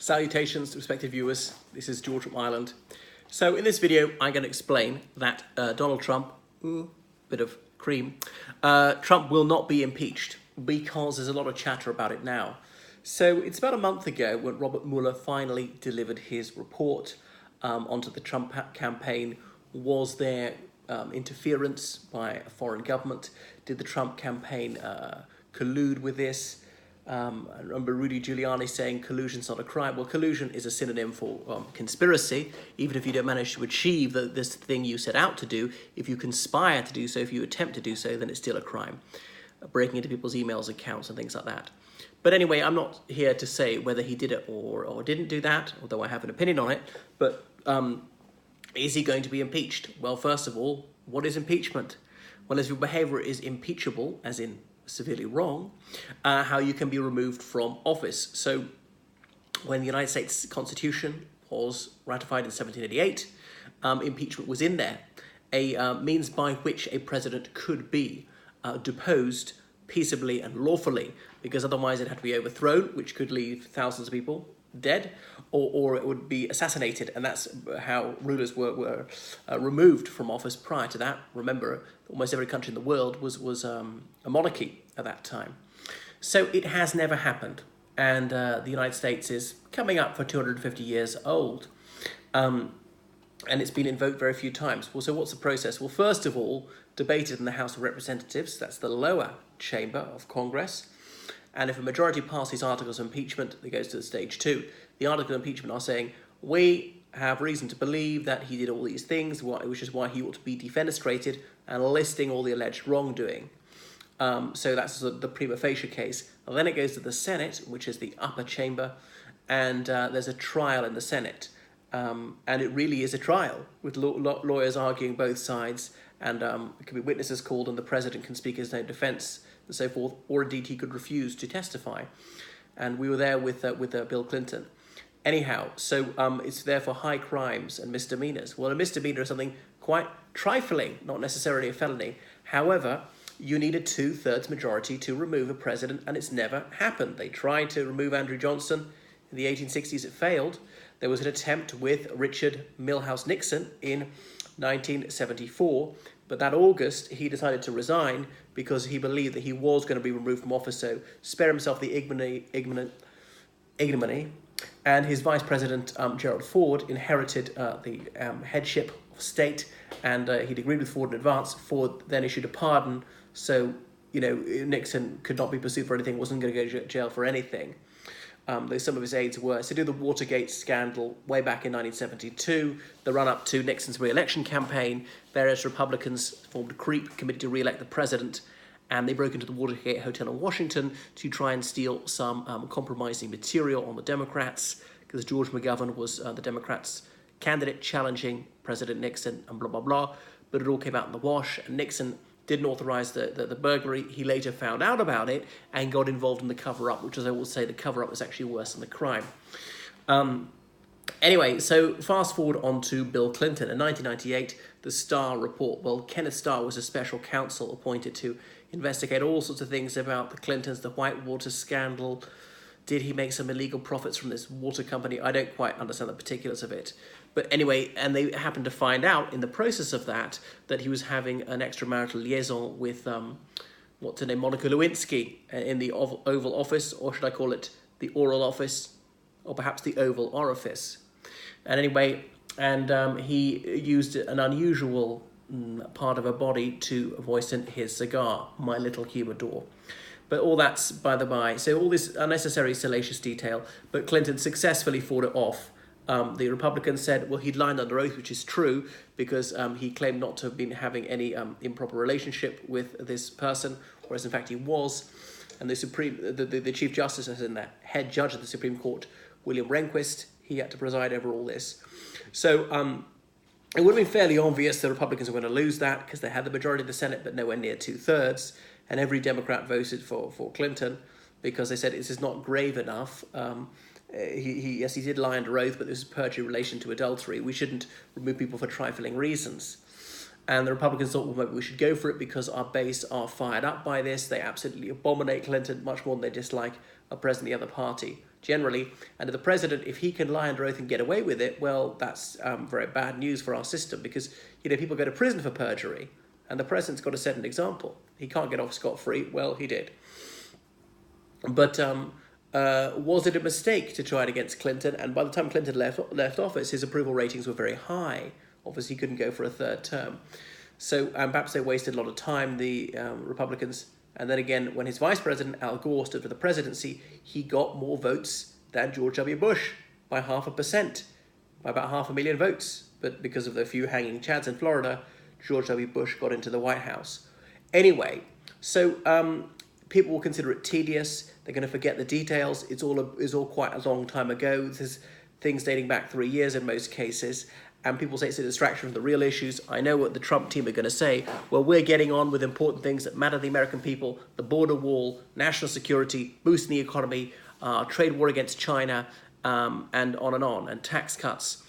Salutations to respected viewers, this is George from Ireland. So in this video I'm going to explain that Donald Trump, bit of cream, Trump will not be impeached because there's a lot of chatter about it now. So it's about a month ago when Robert Mueller finally delivered his report onto the Trump campaign. Was there interference by a foreign government? Did the Trump campaign collude with this? I remember Rudy Giuliani saying collusion's not a crime. Well, collusion is a synonym for conspiracy. Even if you don't manage to achieve this thing you set out to do, if you conspire to do so, if you attempt to do so, then it's still a crime. Breaking into people's emails accounts and things like that. But anyway, I'm not here to say whether he did it or didn't do that, although I have an opinion on it. But is he going to be impeached? Well, first of all, what is impeachment? Well, if your behavior is impeachable, as in severely wrong, how you can be removed from office. So when the United States Constitution was ratified in 1788, impeachment was in there, a means by which a president could be deposed peaceably and lawfully, because otherwise it had to be overthrown, which could leave thousands of people dead, or it would be assassinated, and that's how rulers were removed from office prior to that. Remember, almost every country in the world was a monarchy at that time. So it has never happened, and the United States is coming up for 250 years old, and it's been invoked very few times. Well, so what's the process? Well, first of all, debated in the House of Representatives, that's the lower chamber of Congress. And if a majority passes articles of impeachment, it goes to the stage 2. The articles of impeachment are saying, we have reason to believe that he did all these things, which is why he ought to be defenestrated, and listing all the alleged wrongdoing. So that's the prima facie case. And then it goes to the Senate, which is the upper chamber, and there's a trial in the Senate. And it really is a trial, with lawyers arguing both sides, and there can be witnesses called, and the president can speak his own defense, and so forth, or indeed he could refuse to testify. And we were there with Bill Clinton. Anyhow, so it's there for high crimes and misdemeanors. Well, a misdemeanor is something quite trifling, not necessarily a felony. However, you need a 2/3 majority to remove a president, and it's never happened. They tried to remove Andrew Johnson in the 1860s, it failed. There was an attempt with Richard Milhouse Nixon in 1974, but that August he decided to resign because he believed that he was going to be removed from office, so spare himself the ignominy. And his vice president, Gerald Ford, inherited the headship of state, and he'd agreed with Ford in advance. Ford then issued a pardon, so Nixon could not be pursued for anything, wasn't going to go to jail for anything. Though some of his aides were. So do the Watergate scandal way back in 1972, the run-up to Nixon's re-election campaign, various Republicans formed a creep committee to re-elect the president, and they broke into the Watergate Hotel in Washington to try and steal some compromising material on the Democrats, because George McGovern was the Democrats' candidate challenging President Nixon, and blah, blah, blah. But it all came out in the wash, and Nixon didn't authorize the burglary. He later found out about it and got involved in the cover-up, which, as I will say, the cover-up was actually worse than the crime. Anyway, so fast forward on to Bill Clinton. In 1998, the Starr report. Well, Kenneth Starr was a special counsel appointed to investigate all sorts of things about the Clintons, the Whitewater scandal. Did he make some illegal profits from this water company? I don't quite understand the particulars of it. But anyway, and they happened to find out in the process of that he was having an extramarital liaison with, what's her name, Monica Lewinsky in the Oval Office, or should I call it the Oral Office, or perhaps the Oval Orifice. And anyway, and he used an unusual part of her body to moisten his cigar, my little humidor. But all that's by the by. So all this unnecessary salacious detail, but Clinton successfully fought it off. The Republicans said, well, he'd lied under oath, which is true, because he claimed not to have been having any improper relationship with this person, whereas in fact he was. And the Chief Justice, as in the head judge of the Supreme Court, William Rehnquist, he had to preside over all this. So it would have been fairly obvious the Republicans were going to lose that because they had the majority of the Senate, but nowhere near 2/3. And every Democrat voted for Clinton because they said this is not grave enough. Yes, he did lie under oath, but this is perjury in relation to adultery. We shouldn't remove people for trifling reasons. And the Republicans thought, well, maybe we should go for it because our base are fired up by this. They absolutely abominate Clinton much more than they dislike of president of the other party, generally. And if the president, if he can lie under oath and get away with it, well, that's very bad news for our system, because, you know, people go to prison for perjury, and the president's got to set an example. He can't get off scot-free. Well, he did. But was it a mistake to try it against Clinton? And by the time Clinton left office, his approval ratings were very high. Obviously, he couldn't go for a third term. So perhaps they wasted a lot of time, the Republicans. And then again, when his vice president, Al Gore, stood for the presidency, he got more votes than George W. Bush by 0.5%, by about 500,000 votes. But because of the few hanging chads in Florida, George W. Bush got into the White House. Anyway, so people will consider it tedious. They're going to forget the details. It's all quite a long time ago. There's things dating back 3 years in most cases. And people say it's a distraction from the real issues. I know what the Trump team are going to say. Well, we're getting on with important things that matter to the American people: the border wall, national security, boosting the economy, trade war against China, and on, and tax cuts.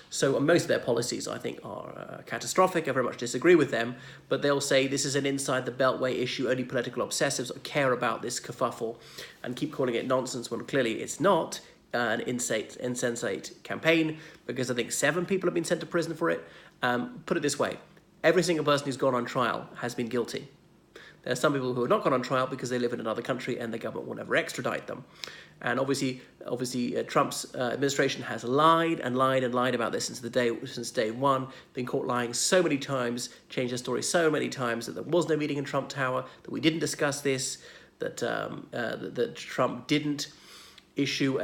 So most of their policies, I think, are catastrophic. I very much disagree with them. But they'll say this is an inside the Beltway issue. Only political obsessives care about this kerfuffle, and keep calling it nonsense when clearly it's not an insensate campaign, because I think 7 people have been sent to prison for it. Put it this way: every single person who's gone on trial has been guilty. There are some people who have not gone on trial because they live in another country and the government will never extradite them. And obviously, Trump's administration has lied about this since day one. Been caught lying so many times, changed their story so many times, that there was no meeting in Trump Tower, that we didn't discuss this, that that Trump didn't issue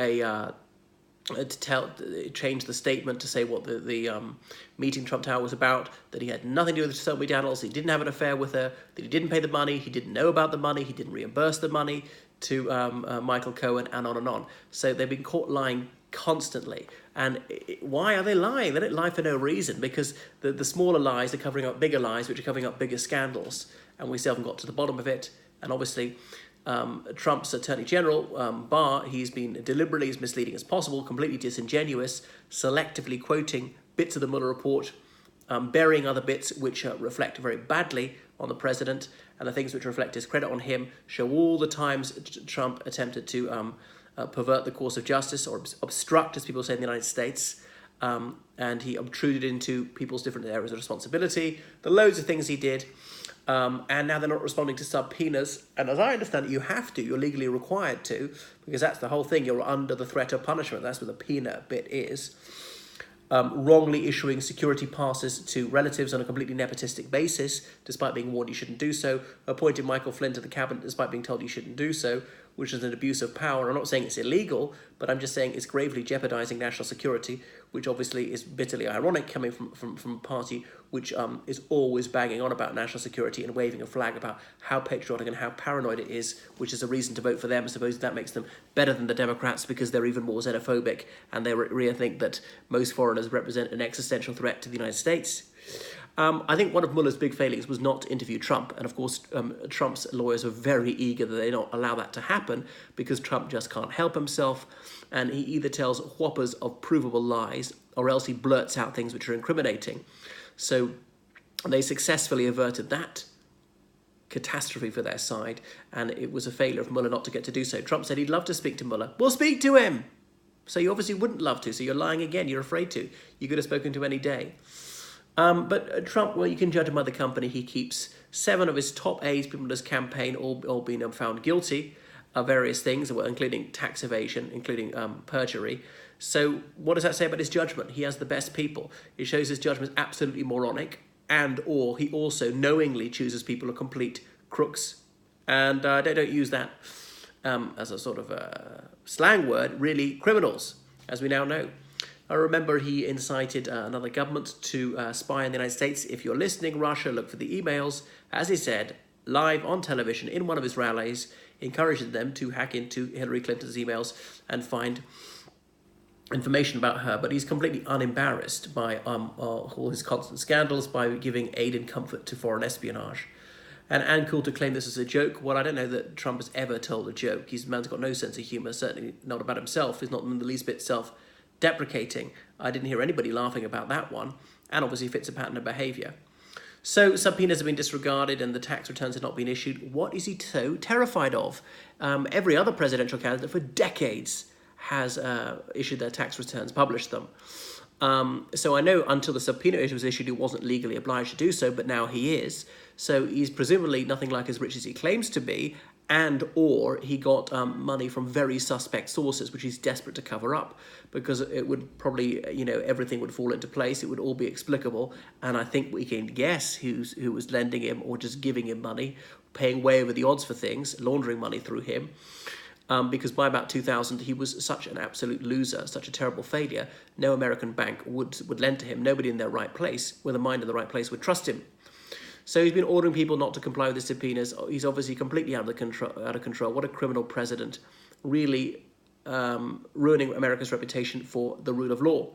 change the statement to say what the meeting Trump Tower was about, that he had nothing to do with Stormy Daniels, he didn't have an affair with her, that he didn't pay the money, he didn't know about the money, he didn't reimburse the money to Michael Cohen, and on and on. So they've been caught lying constantly. And why are they lying? They don't lie for no reason, because the smaller lies are covering up bigger lies, which are covering up bigger scandals, and we still haven't got to the bottom of it. And obviously, Trump's Attorney General, Barr, he's been deliberately as misleading as possible, completely disingenuous, selectively quoting bits of the Mueller report, burying other bits which reflect very badly on the president, and the things which reflect discredit on him show all the times Trump attempted to pervert the course of justice, or obstruct, as people say in the United States, and he obtruded into people's different areas of responsibility. The loads of things he did. And now they're not responding to subpoenas. And as I understand it, you're legally required to, because that's the whole thing. You're under the threat of punishment. That's what the peanut bit is. Wrongly issuing security passes to relatives on a completely nepotistic basis, despite being warned you shouldn't do so. Appointing Michael Flynn to the cabinet despite being told you shouldn't do so, which is an abuse of power. I'm not saying it's illegal, but I'm just saying it's gravely jeopardizing national security, which obviously is bitterly ironic coming from a party which is always banging on about national security and waving a flag about how patriotic and how paranoid it is, which is a reason to vote for them. I suppose that makes them better than the Democrats because they're even more xenophobic, and they really think that most foreigners represent an existential threat to the United States. I think one of Mueller's big failings was not to interview Trump. And of course, Trump's lawyers were very eager that they don't allow that to happen, because Trump just can't help himself. And he either tells whoppers of provable lies, or else he blurts out things which are incriminating. So they successfully averted that catastrophe for their side. And it was a failure of Mueller not to get to do so. Trump said he'd love to speak to Mueller. Well, speak to him. So you obviously wouldn't love to. So you're lying again. You're afraid to. You could have spoken to him any day. But Trump, well, you can judge him by the company he keeps. 7 of his top aides, people in his campaign, all been found guilty of various things, including tax evasion, including perjury. So what does that say about his judgment? He has the best people. It shows his judgment is absolutely moronic, or he also knowingly chooses people who are complete crooks. And don't use that as a sort of slang word, really criminals, as we now know. I remember he incited another government to spy on the United States. If you're listening, Russia, look for the emails. As he said, live on television in one of his rallies, encouraging them to hack into Hillary Clinton's emails and find information about her. But he's completely unembarrassed by all his constant scandals, by giving aid and comfort to foreign espionage. And cool to claim this as a joke. Well, I don't know that Trump has ever told a joke. His man's got no sense of humour, certainly not about himself. He's not in the least bit self-deprecating. I didn't hear anybody laughing about that one, and obviously fits a pattern of behaviour. So subpoenas have been disregarded and the tax returns have not been issued. What is he so terrified of? Every other presidential candidate for decades has issued their tax returns, published them. So I know until the subpoena was issued, he wasn't legally obliged to do so, but now he is. So he's presumably nothing like as rich as he claims to be, and or he got money from very suspect sources, which he's desperate to cover up, because it would probably, everything would fall into place. It would all be explicable, and I think we can guess who was lending him or just giving him money, paying way over the odds for things, laundering money through him. Because by about 2000, he was such an absolute loser, such a terrible failure, no American bank would lend to him. Nobody in their right place, with a mind in the right place, would trust him. So he's been ordering people not to comply with the subpoenas. He's obviously completely out of control. What a criminal president, really ruining America's reputation for the rule of law.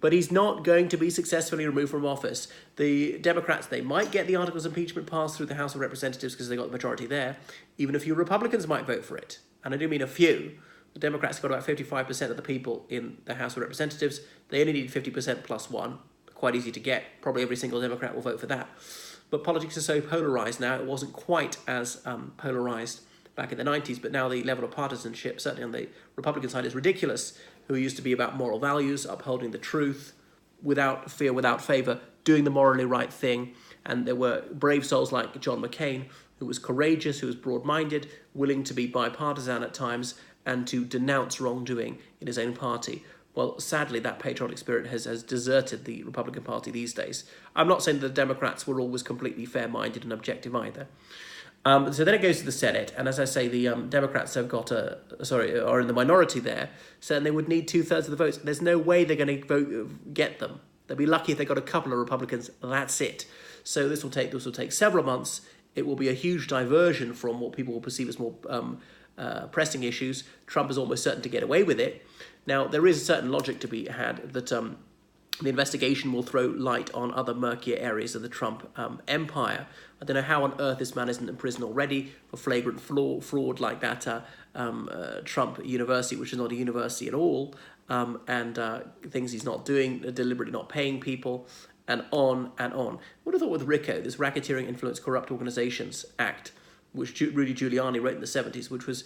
But he's not going to be successfully removed from office. The Democrats, they might get the articles of impeachment passed through the House of Representatives because they got the majority there. Even a few Republicans might vote for it. And I do mean a few. The Democrats got about 55% of the people in the House of Representatives. They only need 50% plus one. Quite easy to get. Probably every single Democrat will vote for that. But politics is so polarised now. It wasn't quite as polarised back in the 90s, but now the level of partisanship, certainly on the Republican side, is ridiculous. Who used to be about moral values, upholding the truth, without fear, without favour, doing the morally right thing. And there were brave souls like John McCain, who was courageous, who was broad-minded, willing to be bipartisan at times, and to denounce wrongdoing in his own party. Well, sadly, that patriotic spirit has deserted the Republican Party these days. I'm not saying that the Democrats were always completely fair-minded and objective either. So then it goes to the Senate, and as I say, the Democrats have are in the minority there, so they would need 2/3 of the votes. There's no way they're going to get them. They'll be lucky if they got a couple of Republicans. That's it. So this will take several months. It will be a huge diversion from what people will perceive as more pressing issues. Trump is almost certain to get away with it. Now, there is a certain logic to be had that the investigation will throw light on other murkier areas of the Trump empire. I don't know how on earth this man isn't in prison already for flagrant fraud like that Trump University, which is not a university at all, and things he's not doing, deliberately not paying people, and on and on. I would have thought with RICO, this Racketeering Influence Corrupt Organizations Act, which Rudy Giuliani wrote in the 70s, which was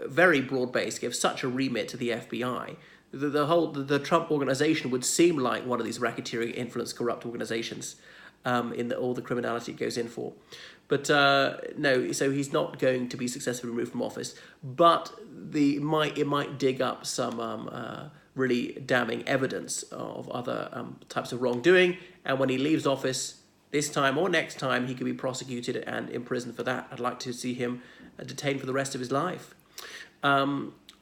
very broad-based, gave such a remit to the FBI. The Trump organization would seem like one of these racketeering influence corrupt organizations in all the criminality it goes in for. But no, so he's not going to be successfully removed from office, but it might dig up some really damning evidence of other types of wrongdoing, and when he leaves office this time or next time, he could be prosecuted and imprisoned for that. I'd like to see him detained for the rest of his life.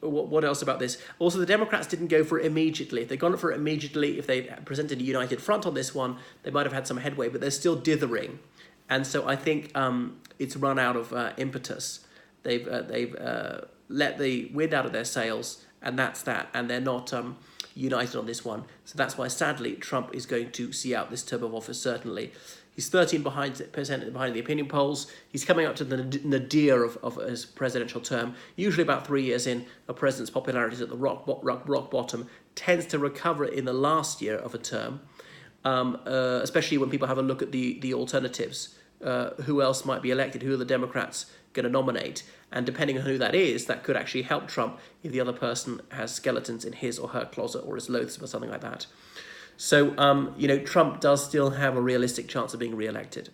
What else about this? Also, the Democrats didn't go for it immediately. If they'd gone for it immediately, if they presented a united front on this one, they might have had some headway, but they're still dithering. And so I think it's run out of impetus. They've let the wind out of their sails, and that's that. And they're not united on this one. So that's why, sadly, Trump is going to see out this term of office, certainly. He's 13% behind the opinion polls. He's coming up to the nadir of his presidential term. Usually about 3 years in, a president's popularity is at the rock bottom, tends to recover in the last year of a term, especially when people have a look at the alternatives. Who else might be elected? Who are the Democrats going to nominate? And depending on who that is, that could actually help Trump if the other person has skeletons in his or her closet or is loathsome or something like that. So, Trump does still have a realistic chance of being re-elected.